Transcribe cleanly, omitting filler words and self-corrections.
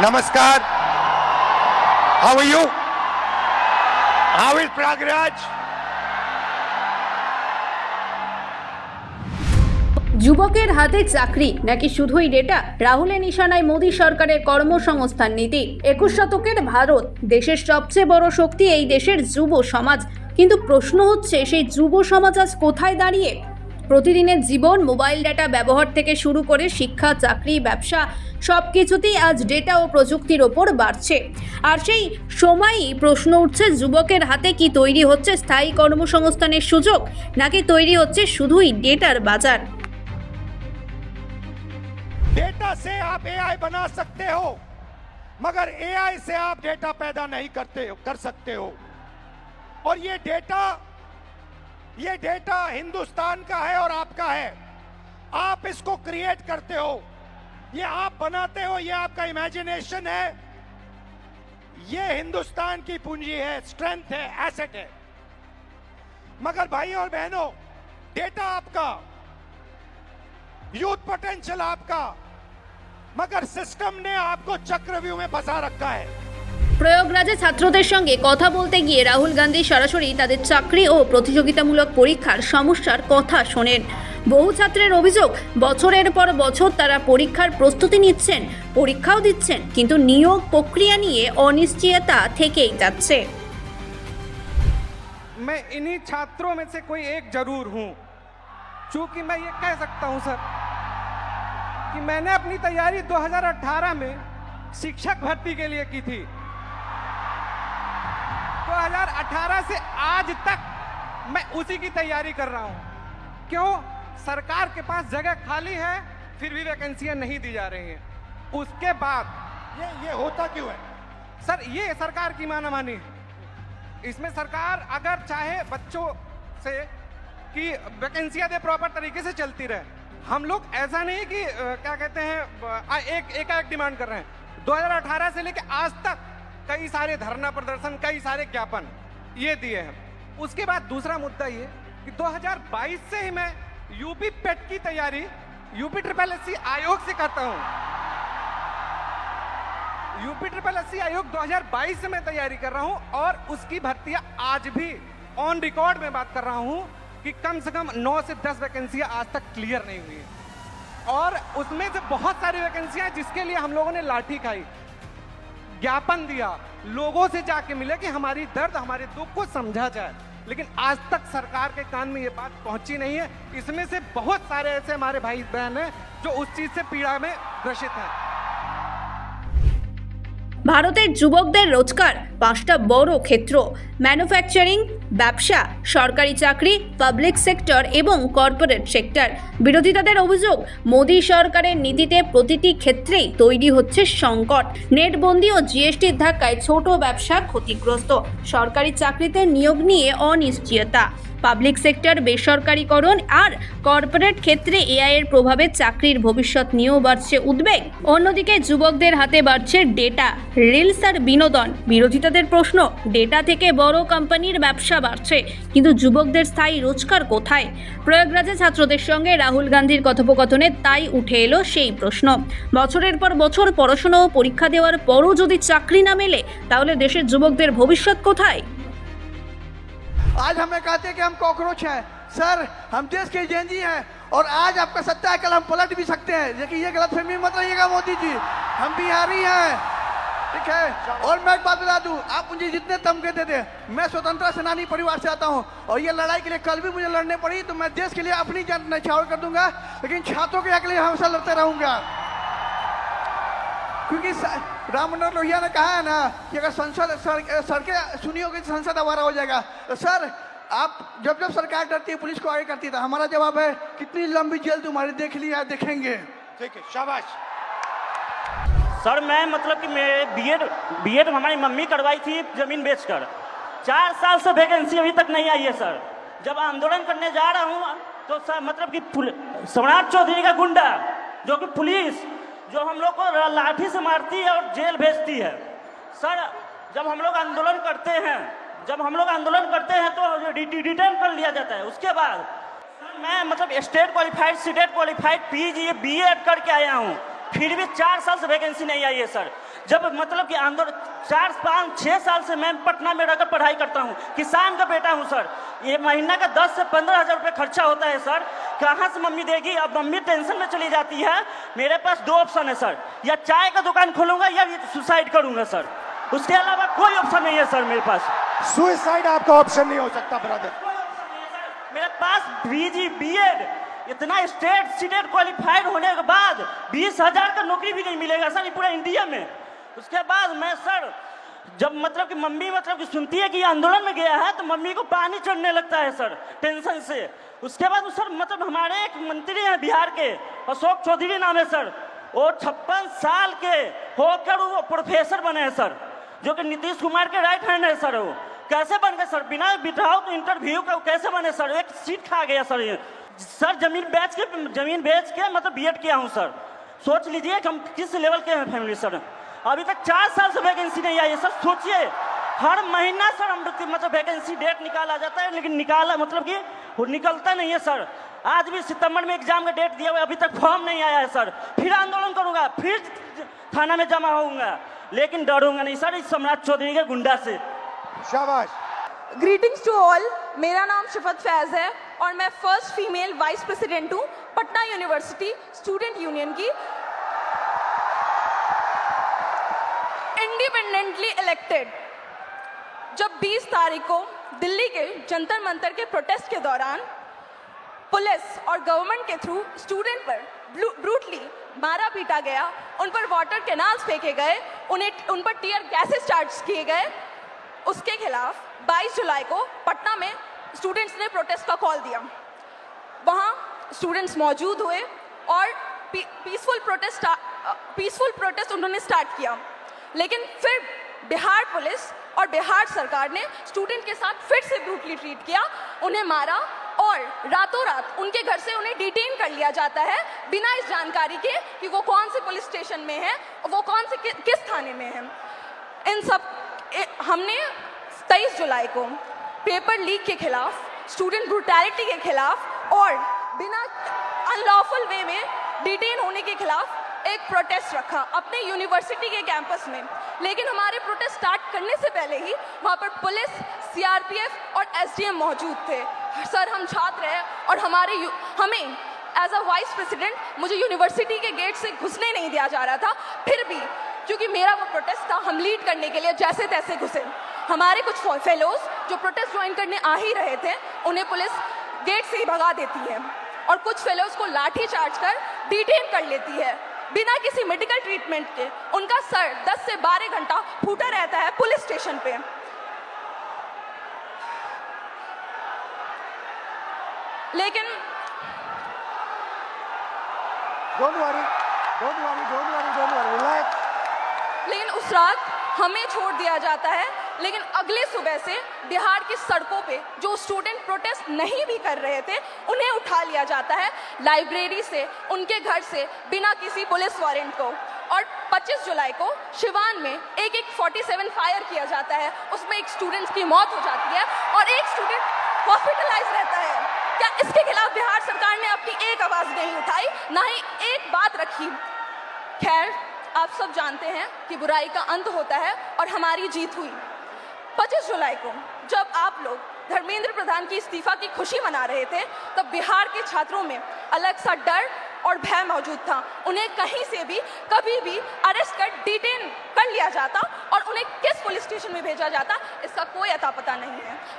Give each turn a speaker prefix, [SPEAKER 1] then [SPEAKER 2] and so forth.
[SPEAKER 1] Namaskar. How are you? How is Pragraj?
[SPEAKER 2] যুবকের হাতে চাকরি নাকি শুধুই ডেটা? রাহুলের নিশানায় মোদী সরকারের কর্মসংস্থান নীতি। 21 শতকের ভারত, দেশের সবচেয়ে বড় শক্তি এই দেশের যুব সমাজ। কিন্তু প্রশ্ন হচ্ছে, সেই যুব সমাজ আজ কোথায় দাঁড়িয়ে? প্রতিদিনের জীবন, মোবাইল ডেটা ব্যবহার থেকে শুরু করে শিক্ষা, চাকরি, ব্যবসা সবকিছুতেই আজ ডেটা ও প্রযুক্তির ওপর বাড়ছে। আর সেই সময়ই প্রশ্ন উঠছে, যুবকের হাতে কি তৈরি হচ্ছে স্থায়ী কর্মসংস্থানের সুযোগ, নাকি তৈরি হচ্ছে শুধুই ডেটার বাজার?
[SPEAKER 1] डेटा से आप एआई बना सकते हो, मगर एआई से आप डेटा पैदा नहीं कर सकते हो। और ये डेटा हिंदुस्तान का है और आपका है। आप इसको क्रिएट करते हो, ये आप बनाते हो, ये आपका इमेजिनेशन है। ये हिंदुस्तान की पूंजी है, स्ट्रेंथ है, एसेट है। मगर भाइयों और बहनों, डेटा आपका, यूथ पोटेंशियल आपका, मगर सिस्टम ने आपको चक्रव्यूह में फंसा रखा है।
[SPEAKER 2] প্রয়াগরাজে ছাত্রদের সঙ্গে কথা বলতে গিয়ে রাহুল গান্ধী সরাসরি তাদের চাকরি ও প্রতিযোগিতামূলক পরীক্ষার সমস্যার কথা শোনেন। বহু ছাত্রের অভিযোগ, বছরের পর বছর তারা পরীক্ষার প্রস্তুতি নিচ্ছেন, পরীক্ষাও দিচ্ছেন, কিন্তু নিয়োগ প্রক্রিয়া নিয়ে অনিশ্চয়তা থেকেই যাচ্ছে।
[SPEAKER 3] मैं इन्हीं छात्रों में से कोई एक जरूर हूं, चूंकि मैं ये कह सकता हूं सर कि मैंने अपनी तैयारी 2018 में शिक्षक भर्ती के लिए की थी। 2018 से आज तक मैं उसी की तैयारी कर रहा हूं। क्यों? सरकार के पास जगह खाली है, फिर भी वैकेंसियां नहीं दी जा रही हैं। उसके बाद
[SPEAKER 1] ये होता क्यों है
[SPEAKER 3] सर? ये सरकार की मानामानी है। इसमें सरकार अगर चाहे बच्चों से कि वैकेंसियां दे, प्रॉपर तरीके से चलती रहे। हम लोग ऐसा नहीं कि क्या कहते हैं एक डिमांड कर रहे हैं। 2018 से लेकर आज तक कई सारे धरना प्रदर्शन, कई सारे ज्ञापन ये दिए हैं। उसके बाद दूसरा मुद्दा ये कि 2022 से ही मैं यूपी पेट की तैयारी यूपी SSS आयोग से करता हूं। यूपी SSS आयोग 2022 से मैं तैयारी कर रहा हूं और उसकी भर्तियां आज भी ऑन रिकॉर्ड में बात कर रहा हूं कि कम से कम 9 से 10 वैकेंसियां आज तक क्लियर नहीं हुई है। और उसमें से बहुत सारी वैकेंसियां जिसके लिए हम लोगों ने लाठी खाई, ज्ञापन दिया, लोगों से जाके मिले कि हमारी दर्द, हमारे दुख को समझा जाए, लेकिन आज तक सरकार के कान में ये बात पहुंची नहीं है। इसमें से बहुत सारे ऐसे हमारे भाई बहन हैं जो उस चीज से पीड़ा में ग्रसित हैं।
[SPEAKER 2] ভারতের যুবকদের রোজগার 5টা বড় ক্ষেত্র: ম্যানুফ্যাকচারিং, ব্যবসা, সরকারি চাকরি, পাবলিক সেক্টর এবং কর্পোরেট সেক্টর। বিরোধীদের অভিযোগ, মোদী সরকারের নীতিতে প্রতিটি ক্ষেত্রেই তৈরি হচ্ছে সংকট। নেটবন্দি ও জিএসটির ধাক্কায় ছোট ব্যবসা ক্ষতিগ্রস্ত। সরকারি চাকরিতে নিয়োগ নিয়ে অনিশ্চয়তা। পাবলিক সেক্টর বেসরকারীকরণ আর কর্পোরেট ক্ষেত্রে এআই এর প্রভাবে চাকরির ভবিষ্যৎ নিয়েও বাড়ছে উদ্বেগ। অন্যদিকে যুবকদের হাতে বাড়ছে ডেটা, রিলস আর বিনোদন। বিরোধীদের প্রশ্ন, ডেটা থেকে বড় কোম্পানির ব্যবসা বাড়ছে, কিন্তু যুবকদের স্থায়ী রোজগার কোথায়? প্রয়াগরাজে ছাত্রদের সঙ্গে রাহুল গান্ধীর কথোপকথনে তাই উঠে এলো সেই প্রশ্ন। বছরের পর বছর পড়াশোনা ও পরীক্ষা দেওয়ার পরও যদি চাকরি না মেলে, তাহলে দেশের যুবকদের ভবিষ্যৎ কোথায়?
[SPEAKER 4] आज हमें कहते हैं कि हम कॉकरोच हैं। सर, हम देश के जेनजी हैं और आज आपका सत्ता है, कल हम पलट भी सकते हैं। लेकिन ये गलतफहमी मत रहिएगा मोदी जी, हम बिहारी हैं, ठीक है। और मैं एक बात बता दूं, आप मुझे जितने तमगे दे दे, मैं स्वतंत्रता सेनानी परिवार से आता हूं और ये लड़ाई के लिए कल भी मुझे लड़ने पड़ी तो मैं देश के लिए अपनी जान न्यौछावर कर दूंगा, लेकिन छात्रों के हक के लिए हमेशा लड़ते रहूंगा। क्योंकि राम मनोहर लोहिया ने कहा है ना कि अगर सड़कें सुनी होगी तो संसद आवारा हो जाएगा। तो सर, आप जब सरकार डरती है, पुलिस को आगे करती है, तो हमारा जवाब है, कितनी लंबी जेल तुम्हारी देख लिया, देखेंगे।
[SPEAKER 1] ठीक है, शाबाश।
[SPEAKER 5] सर, मैं मतलब कि मैं बीएड हमारी मम्मी करवाई थी जमीन बेचकर। 4 साल से वैकेंसी अभी तक नहीं आई है सर। जब आंदोलन करने जा रहा हूँ तो सर मतलब कि सम्राट चौधरी का गुंडा, जो कि पुलिस जो हम लोग को लाठी से मारती है और जेल भेजती है। सर, जब हम लोग आंदोलन करते हैं तो डिटेन कर लिया जाता है। उसके बाद सर मैं मतलब state qualified, CTET qualified, PG, BEd करके आया हूँ, फिर भी 4 साल से वैकेंसी नहीं आई है सर। जब मतलब कि आंदोलन 4-5-6 साल से मैं पटना में रहकर पढ़ाई करता हूँ, किसान का बेटा हूँ सर। ये महीना का 10 से 15 हज़ार रुपये खर्चा होता है सर, कहाँ से मम्मी देगी? अब मम्मी टेंशन में चली जाती है। मेरे पास 2 ऑप्शन है सर, या चाय का दुकान खोलूंगा या सुसाइड करूंगा सर, उसके अलावा कोई ऑप्शन नहीं है सर मेरे पास।
[SPEAKER 1] सुसाइड आपका ऑप्शन नहीं हो सकता ब्रदर।
[SPEAKER 5] मेरे पास बीजी बीएड, इतना स्टेट सीटेट क्वालिफाइड होने के बाद 20,000 का नौकरी भी नहीं मिलेगा सर पूरा इंडिया में। उसके बाद मैं सर जब मतलब कि मम्मी मतलब कि सुनती है कि आंदोलन में गया है तो मम्मी को पानी चढ़ने लगता है सर टेंशन से। उसके बाद सर मतलब हमारे एक मंत्री हैं बिहार के, अशोक चौधरी नाम है सर, वो 56 साल के होकर वो प्रोफेसर बने हैं सर, जो कि नीतीश कुमार के राइट हैंड है सर। वो कैसे बन गए सर? बिना बिठाओ तो इंटरव्यू का कैसे बने सर? एक सीट खा गया सर ये सर। जमीन बेच के मतलब बीएड किया हूँ सर। सोच लीजिए हम किस लेवल के हैं फैमिली सर। अभी तक 4 साल से वैकेंसी नहीं आई है सर। सोचिए हर महीना सर हम मतलब वैकेंसी डेट निकाला जाता है, लेकिन निकाला मतलब कि वो निकलता नहीं है सर। आज भी सितंबर में एग्जाम का डेट दिया हुआ है, अभी तक फॉर्म नहीं आया है सर। फिर आंदोलन करूंगा, फिर थाना में जमा होऊंगा, लेकिन डरूंगा नहीं सर इस सम्राट चौधरी के गुंडा से।
[SPEAKER 1] शाबाश।
[SPEAKER 6] ग्रीटिंग्स टू ऑल, मेरा नाम शिफत फैज़ है और मैं फर्स्ट फीमेल वाइस प्रेसिडेंट हूँ पटना यूनिवर्सिटी स्टूडेंट यूनियन की, इंडिपेंडेंटली इलेक्टेड। जब 20 तारीख को दिल्ली के जंतर मंतर के प्रोटेस्ट के दौरान पुलिस और गवर्नमेंट के थ्रू स्टूडेंट पर ब्रूटली मारा पीटा गया, उन पर वाटर कैनाल्स फेंके गए, उन पर टीयर गैसेस चार्ज किए गए, उसके खिलाफ 22 जुलाई को पटना में स्टूडेंट्स ने प्रोटेस्ट का कॉल दिया। वहाँ स्टूडेंट्स मौजूद हुए और पीसफुल प्रोटेस्ट उन्होंने स्टार्ट किया, लेकिन फिर बिहार पुलिस और बिहार सरकार ने स्टूडेंट के साथ फिर से ब्रूटली ट्रीट किया, उन्हें मारा और रातों रात उनके घर से उन्हें डिटेन कर लिया जाता है बिना इस जानकारी के कि वो कौन से पुलिस स्टेशन में है, वो कौन से किस थाने में है। इन सब हमने 23 जुलाई को पेपर लीक के खिलाफ, स्टूडेंट ब्रूटैलिटी के खिलाफ और बिना अनलॉफुल वे में डिटेन होने के खिलाफ एक प्रोटेस्ट रखा अपने यूनिवर्सिटी के कैंपस में। लेकिन हमारे प्रोटेस्ट स्टार्ट करने से पहले ही वहाँ पर पुलिस, सीआरपीएफ और एसडीएम मौजूद थे। सर हम छात्र हैं और हमें एज अ वाइस प्रेसिडेंट मुझे यूनिवर्सिटी के गेट से घुसने नहीं दिया जा रहा था। फिर भी क्योंकि मेरा वो प्रोटेस्ट था, हम लीड करने के लिए जैसे तैसे घुसे। हमारे कुछ फेलोज जो प्रोटेस्ट ज्वाइन करने आ ही रहे थे, उन्हें पुलिस गेट से ही भगा देती है और कुछ फेलोज को लाठी चार्ज कर डिटेन कर लेती है बिना किसी मेडिकल ट्रीटमेंट के। उनका सर 10 से 12 घंटा फूटा रहता है पुलिस स्टेशन पे। लेकिन
[SPEAKER 1] Don't worry, relax.
[SPEAKER 6] लेकिन उस रात हमें छोड़ दिया जाता है, लेकिन अगले सुबह से बिहार की सड़कों पे जो स्टूडेंट प्रोटेस्ट नहीं भी कर रहे थे उन्हें उठा लिया जाता है लाइब्रेरी से, उनके घर से, बिना किसी पुलिस वारंट को। और 25 जुलाई को शिवान में एक 47 फायर किया जाता है, उसमें एक स्टूडेंट की मौत हो जाती है और एक स्टूडेंट हॉस्पिटलाइज रहता है। क्या इसके खिलाफ बिहार सरकार ने अपनी एक आवाज नहीं उठाई, ना ही एक बात रखी? खैर, आप सब जानते हैं कि बुराई का अंत होता है और हमारी जीत हुई। 25 जुलाई को जब आप लोग धर्मेंद्र प्रधान की इस्तीफा की खुशी मना रहे थे, तब बिहार के छात्रों में अलग सा डर और भय मौजूद था। उन्हें कहीं से भी कभी भी अरेस्ट कर डिटेन कर लिया जाता और उन्हें किस पुलिस स्टेशन में भेजा जाता इसका कोई अता पता नहीं है।